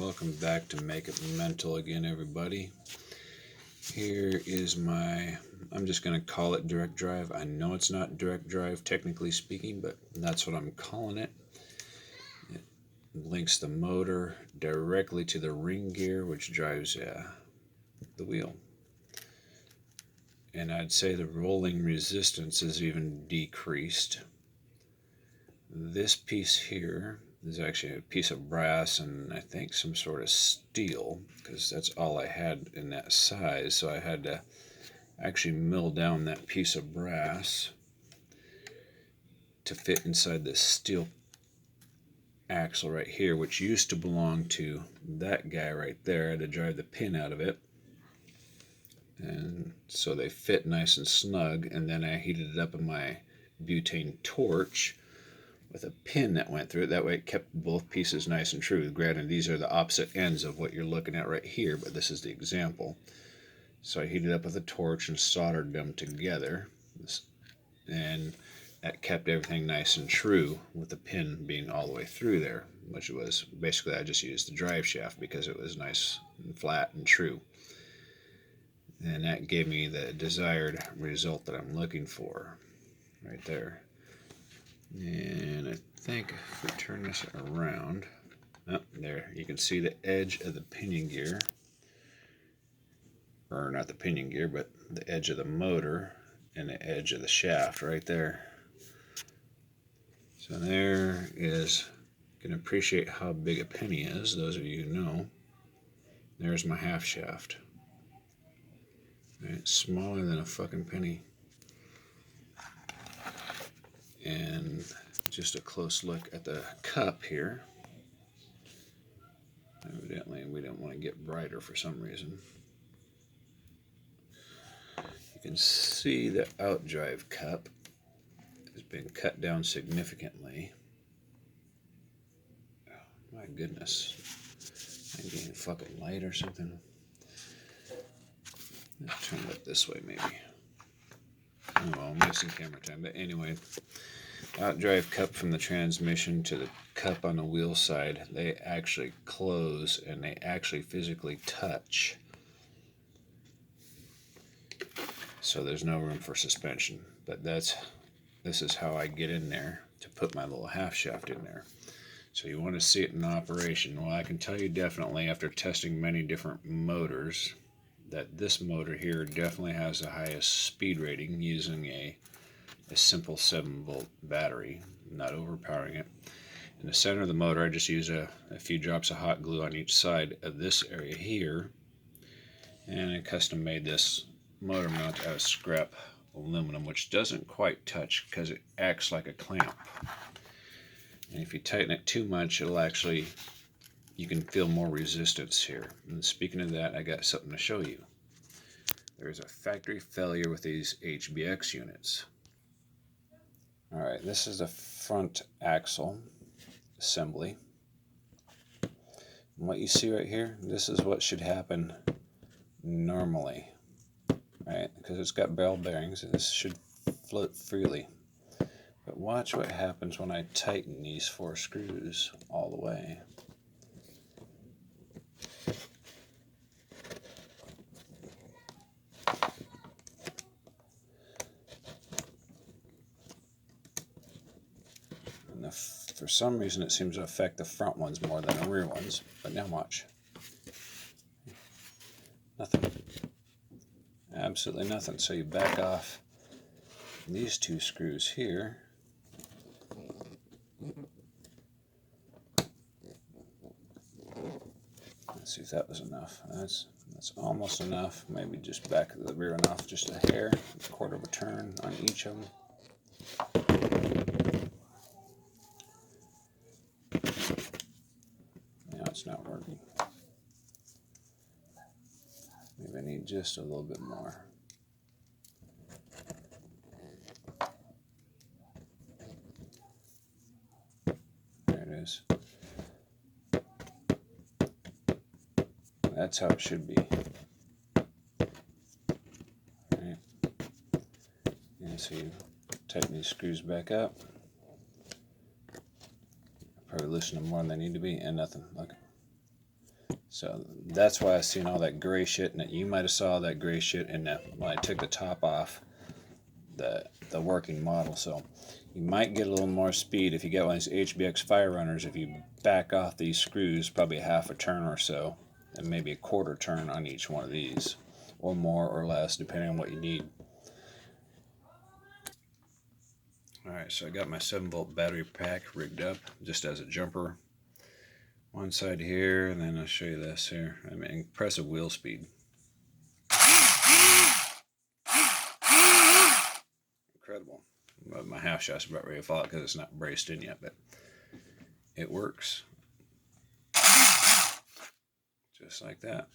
welcome back to Make It Mental again, everybody. Here is my, I'm just going to call it direct drive. I know it's not direct drive technically speaking, but that's what I'm calling it. It links the motor directly to the ring gear, which drives the wheel. And I'd say the rolling resistance is even decreased. This piece here is actually a piece of brass and I think some sort of steel, because that's all I had in that size, so I had to actually mill down that piece of brass to fit inside this steel axle right here, which used to belong to that guy right there. I had to drive the pin out of it, and so they fit nice and snug. And then I heated it up in my butane torch with a pin that went through it. That way it kept both pieces nice and true. Granted, these are the opposite ends of what you're looking at right here, but this is the example. So I heated up with a torch and soldered them together, and that kept everything nice and true with the pin being all the way through there, which was basically, I just used the drive shaft because it was nice and flat and true. And that gave me the desired result that I'm looking for right there. And I think if we turn this around, there, you can see the edge of the pinion gear, or not the pinion gear, but the edge of the motor and the edge of the shaft right there. So there is, you can appreciate how big a penny is, those of you who know. There's my half shaft. Right, smaller than a fucking penny. And just a close look at the cup here. Evidently we don't want to get brighter for some reason. You can see the outdrive cup has been cut down significantly. Oh, my goodness. I'm getting a fucking light or something. Let's turn it this way maybe. Oh well, I'm wasting camera time. But anyway, outdrive cup from the transmission to the cup on the wheel side, they actually close and they actually physically touch. So there's no room for suspension. But this is how I get in there to put my little half shaft in there. So you want to see it in operation. Well, I can tell you definitely after testing many different motors that this motor here definitely has the highest speed rating using a simple 7-volt battery, not overpowering it. In the center of the motor, I just use a few drops of hot glue on each side of this area here, and I custom made this motor mount out of scrap aluminum, which doesn't quite touch because it acts like a clamp. And if you tighten it too much, it'll actually, you can feel more resistance here. And speaking of that, I got something to show you. There's a factory failure with these HBX units. Alright, this is the front axle assembly. And what you see right here, this is what should happen normally. Right? Because it's got ball bearings and this should float freely. But watch what happens when I tighten these 4 screws all the way. For some reason it seems to affect the front ones more than the rear ones, but now watch. Nothing. Absolutely nothing. So you back off these 2 screws here. Let's see if that was enough. That's almost enough. Maybe just back of the rear enough, just a hair, a quarter of a turn on each of them. Now it's not working. Maybe I need just a little bit more. There it is. That's how it should be. Right. And so you tighten these screws back up. Probably loosen them more than they need to be, and nothing. Look. So that's why I seen all that gray shit, and you might have saw that gray shit in when I took the top off the working model. So you might get a little more speed if you get one of these HBX fire runners. If you back off these screws probably half a turn or so, and maybe a quarter turn on each one of these, or more or less depending on what you need. Alright, so I got my 7-volt battery pack rigged up just as a jumper. One side here, and then I'll show you this here. I mean, impressive wheel speed. Incredible. My half shaft's about ready to fall out because it's not braced in yet, but it works. Just like that.